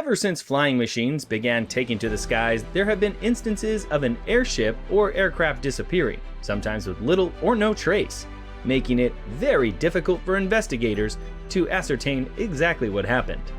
Ever since flying machines began taking to the skies, there have been instances of an airship or aircraft disappearing, sometimes with little or no trace, making it very difficult for investigators to ascertain exactly what happened.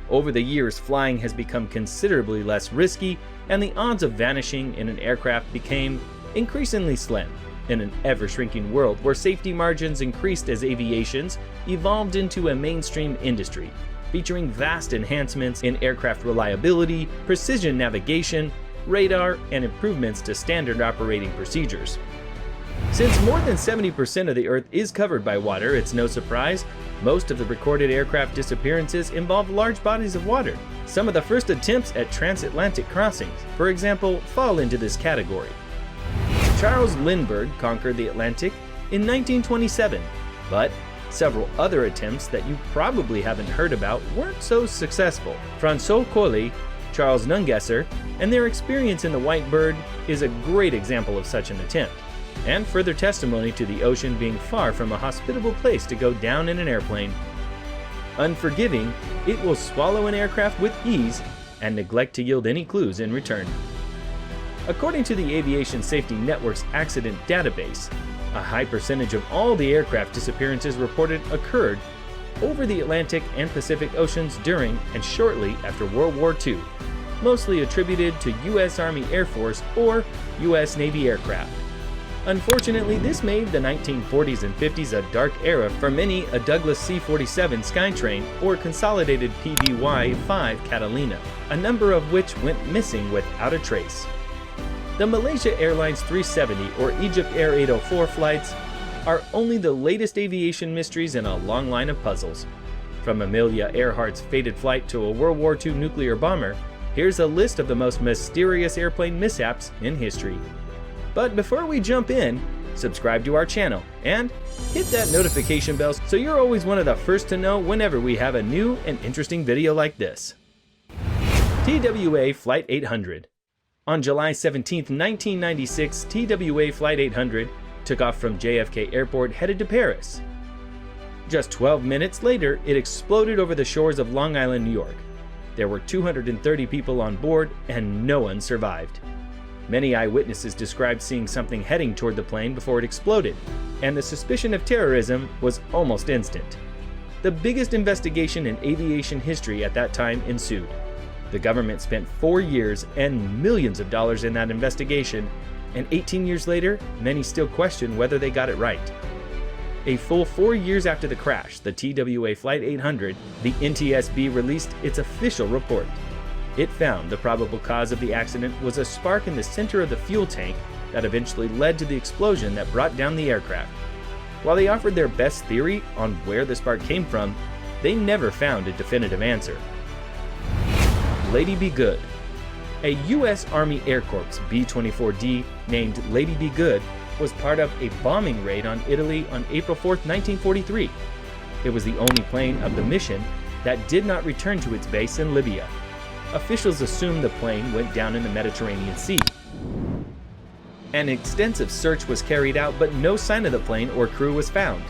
Over the years, flying has become considerably less risky, and the odds of vanishing in an aircraft became increasingly slim. In an ever-shrinking world where safety margins increased as aviations evolved into a mainstream industry, featuring vast enhancements in aircraft reliability, precision navigation, radar, and improvements to standard operating procedures. Since more than 70% of the Earth is covered by water, it's no surprise most of the recorded aircraft disappearances involve large bodies of water. Some of the first attempts at transatlantic crossings, for example, fall into this category. Charles Lindbergh conquered the Atlantic in 1927, but several other attempts that you probably haven't heard about weren't so successful. François Collet, Charles Nungesser, and their experience in the White Bird is a great example of such an attempt, and further testimony to the ocean being far from a hospitable place to go down in an airplane. Unforgiving, it will swallow an aircraft with ease and neglect to yield any clues in return. According to the Aviation Safety Network's accident database, a high percentage of all the aircraft disappearances reported occurred over the Atlantic and Pacific Oceans during and shortly after World War II, mostly attributed to U.S. Army Air Force or U.S. Navy aircraft. Unfortunately, this made the 1940s and 50s a dark era for many a Douglas C-47 Skytrain or consolidated PBY-5 Catalina, a number of which went missing without a trace. The Malaysia Airlines 370 or EgyptAir 804 flights are only the latest aviation mysteries in a long line of puzzles. From Amelia Earhart's fated flight to a World War II nuclear bomber, here's a list of the most mysterious airplane mishaps in history. But before we jump in, subscribe to our channel and hit that notification bell so you're always one of the first to know whenever we have a new and interesting video like this. TWA Flight 800. On July 17, 1996, TWA Flight 800 took off from JFK Airport headed to Paris. Just 12 minutes later, it exploded over the shores of Long Island, New York. There were 230 people on board and no one survived. Many eyewitnesses described seeing something heading toward the plane before it exploded, and the suspicion of terrorism was almost instant. The biggest investigation in aviation history at that time ensued. The government spent 4 years and millions of dollars in that investigation, and 18 years later, many still question whether they got it right. A full 4 years after the crash, the TWA Flight 800, the NTSB released its official report. It found the probable cause of the accident was a spark in the center of the fuel tank that eventually led to the explosion that brought down the aircraft. While they offered their best theory on where the spark came from, they never found a definitive answer. Lady Be Good. A U.S. Army Air Corps B-24D named Lady Be Good was part of a bombing raid on Italy on April 4, 1943. It was the only plane of the mission that did not return to its base in Libya. Officials assumed the plane went down in the Mediterranean Sea. An extensive search was carried out, but no sign of the plane or crew was found.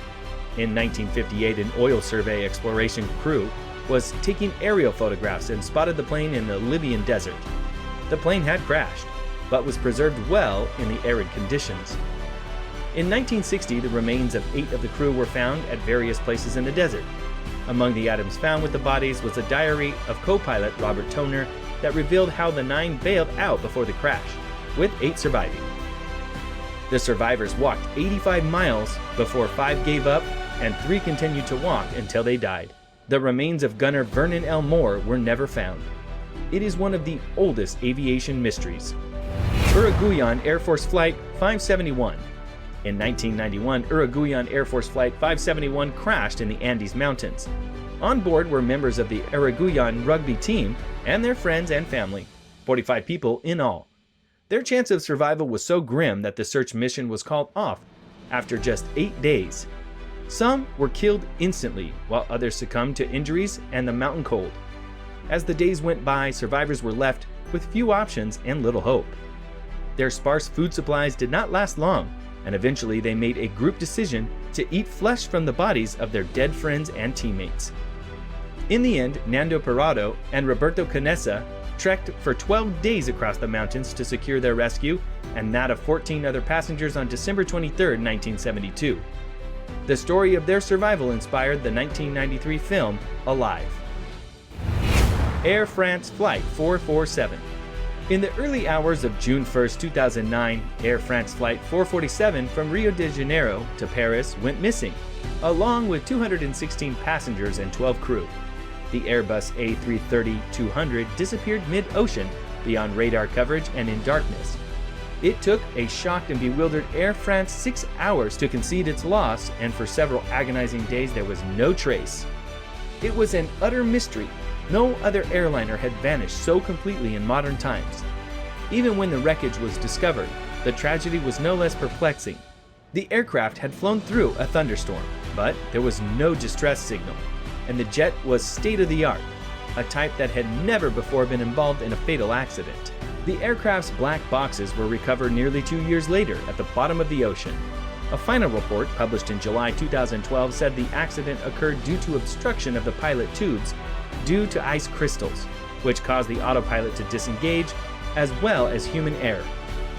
In 1958, an oil survey exploration crew was taking aerial photographs and spotted the plane in the Libyan desert. The plane had crashed, but was preserved well in the arid conditions. In 1960, the remains of 8 of the crew were found at various places in the desert. Among the items found with the bodies was a diary of co-pilot Robert Toner that revealed how the 9 bailed out before the crash, with 8 surviving. The survivors walked 85 miles before 5 gave up and 3 continued to walk until they died. The remains of gunner Vernon L. Moore were never found. It is one of the oldest aviation mysteries. URUGUAYAN Air Force Flight 571. In 1991, URUGUAYAN Air Force Flight 571 crashed in the Andes Mountains. On board were members of the URUGUAYAN rugby team and their friends and family, 45 people in all. Their chance of survival was so grim that the search mission was called off after just 8 days. Some were killed instantly, while others succumbed to injuries and the mountain cold. As the days went by, survivors were left with few options and little hope. Their sparse food supplies did not last long, and eventually they made a group decision to eat flesh from the bodies of their dead friends and teammates. In the end, Nando Parado and Roberto Canessa trekked for 12 days across the mountains to secure their rescue and that of 14 other passengers on December 23, 1972. The story of their survival inspired the 1993 film Alive. Air France Flight 447. In the early hours of June 1, 2009, Air France Flight 447 from Rio de Janeiro to Paris went missing, along with 216 passengers and 12 crew. The Airbus A330-200 disappeared mid-ocean, beyond radar coverage and in darkness. It took a shocked and bewildered Air France 6 hours to concede its loss, and for several agonizing days there was no trace. It was an utter mystery. No other airliner had vanished so completely in modern times. Even when the wreckage was discovered, the tragedy was no less perplexing. The aircraft had flown through a thunderstorm, but there was no distress signal, and the jet was state-of-the-art, a type that had never before been involved in a fatal accident. The aircraft's black boxes were recovered nearly 2 years later at the bottom of the ocean. A final report published in July 2012 said the accident occurred due to obstruction of the pilot tubes due to ice crystals, which caused the autopilot to disengage, as well as human error.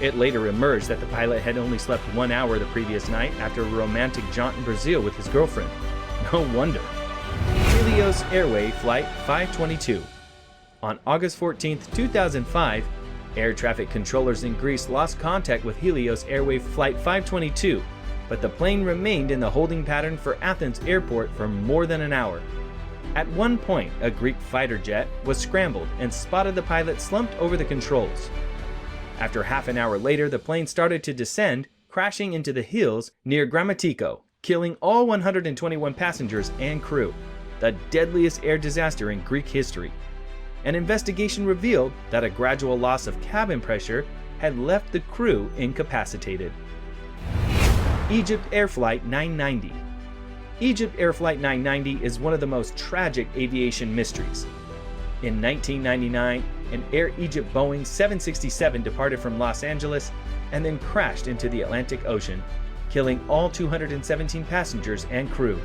It later emerged that the pilot had only slept 1 hour the previous night after a romantic jaunt in Brazil with his girlfriend. No wonder. Helios Airway Flight 522. On August 14, 2005, air traffic controllers in Greece lost contact with Helios Airway Flight 522, but the plane remained in the holding pattern for Athens Airport for more than an hour. At one point, a Greek fighter jet was scrambled and spotted the pilot slumped over the controls. After half an hour later, the plane started to descend, crashing into the hills near Grammatiko, killing all 121 passengers and crew, the deadliest air disaster in Greek history. An investigation revealed that a gradual loss of cabin pressure had left the crew incapacitated. EgyptAir Flight 990. EgyptAir Flight 990 is one of the most tragic aviation mysteries. In 1999, an Air Egypt Boeing 767 departed from Los Angeles and then crashed into the Atlantic Ocean, killing all 217 passengers and crew.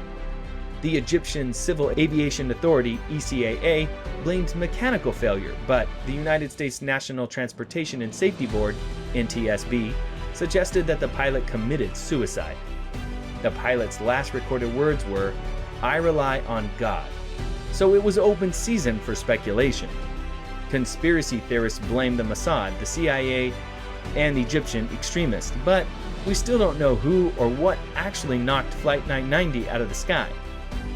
The Egyptian Civil Aviation Authority, ECAA, blamed mechanical failure, but the United States National Transportation and Safety Board, NTSB, suggested that the pilot committed suicide. The pilot's last recorded words were, "I rely on God." So it was open season for speculation. Conspiracy theorists blamed the Mossad, the CIA, and Egyptian extremists, but we still don't know who or what actually knocked Flight 990 out of the sky.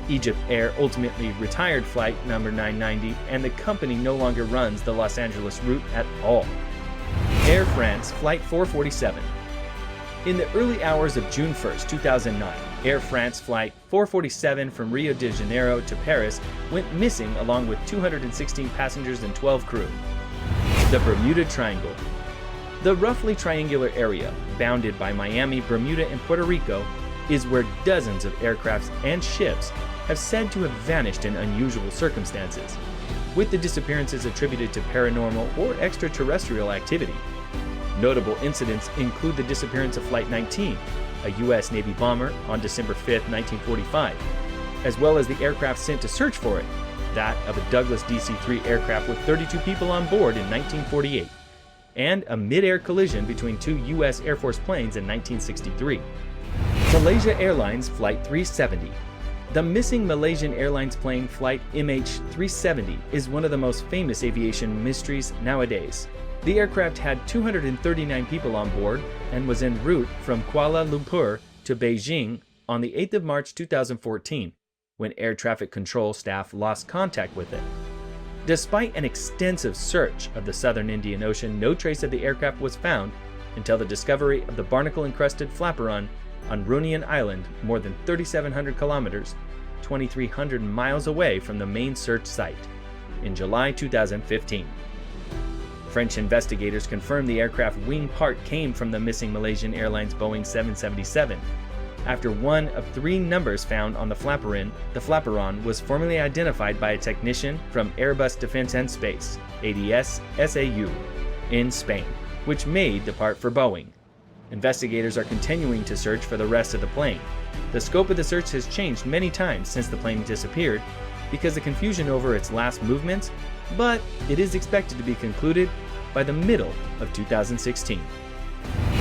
EgyptAir ultimately retired flight number 990, and the company no longer runs the Los Angeles route at all. Air France Flight 447. In the early hours of June 1, 2009, Air France Flight 447 from Rio de Janeiro to Paris went missing along with 216 passengers and 12 crew. The Bermuda Triangle. The roughly triangular area, bounded by Miami, Bermuda, and Puerto Rico, is where dozens of aircrafts and ships have said to have vanished in unusual circumstances, with the disappearances attributed to paranormal or extraterrestrial activity. Notable incidents include the disappearance of Flight 19, a U.S. Navy bomber, on December 5, 1945, as well as the aircraft sent to search for it, that of a Douglas DC-3 aircraft with 32 people on board in 1948, and a mid-air collision between two U.S. Air Force planes in 1963. Malaysia Airlines Flight 370. The missing Malaysian Airlines plane Flight MH370 is one of the most famous aviation mysteries nowadays. The aircraft had 239 people on board and was en route from Kuala Lumpur to Beijing on the 8th of March 2014, when air traffic control staff lost contact with it. Despite an extensive search of the southern Indian Ocean, no trace of the aircraft was found until the discovery of the barnacle-encrusted flaperon on Reunion Island, more than 3,700 kilometers, 2,300 miles away from the main search site, in July 2015. French investigators confirmed the aircraft wing part came from the missing Malaysian Airlines Boeing 777. After one of 3 numbers found on the flaperon was formally identified by a technician from Airbus Defence and Space, ADS SAU, in Spain, which made the part for Boeing. Investigators are continuing to search for the rest of the plane. The scope of the search has changed many times since the plane disappeared, because of confusion over its last movements, but it is expected to be concluded by the middle of 2016.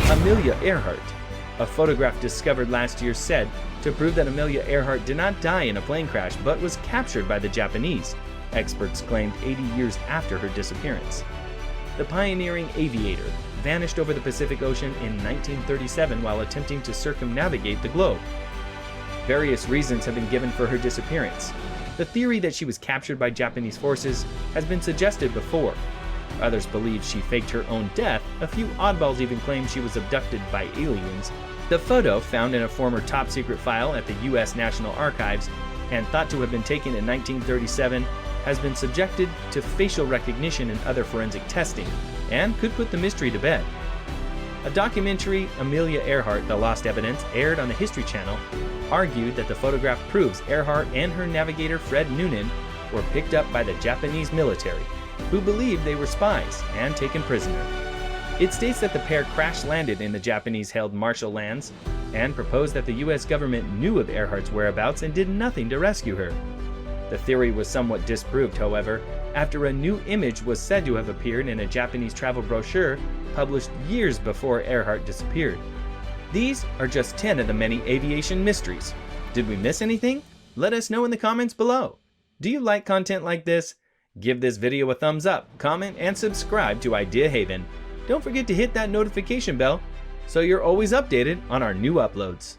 Amelia Earhart. A photograph discovered last year said to prove that Amelia Earhart did not die in a plane crash but was captured by the Japanese, experts claimed 80 years after her disappearance. The pioneering aviator vanished over the Pacific Ocean in 1937 while attempting to circumnavigate the globe. Various reasons have been given for her disappearance. The theory that she was captured by Japanese forces has been suggested before. Others believe she faked her own death. A few oddballs even claim she was abducted by aliens. The photo, found in a former top-secret file at the U.S. National Archives and thought to have been taken in 1937, has been subjected to facial recognition and other forensic testing, and could put the mystery to bed. A documentary, Amelia Earhart, The Lost Evidence, aired on the History Channel, argued that the photograph proves Earhart and her navigator Fred Noonan were picked up by the Japanese military, who believed they were spies and taken prisoner. It states that the pair crash-landed in the Japanese-held Marshall Lands and proposed that the U.S. government knew of Earhart's whereabouts and did nothing to rescue her. The theory was somewhat disproved, however, after a new image was said to have appeared in a Japanese travel brochure published years before Earhart disappeared. These are just 10 of the many aviation mysteries. Did we miss anything? Let us know in the comments below. Do you like content like this? Give this video a thumbs up, comment, and subscribe to Idea Haven. Don't forget to hit that notification bell so you're always updated on our new uploads.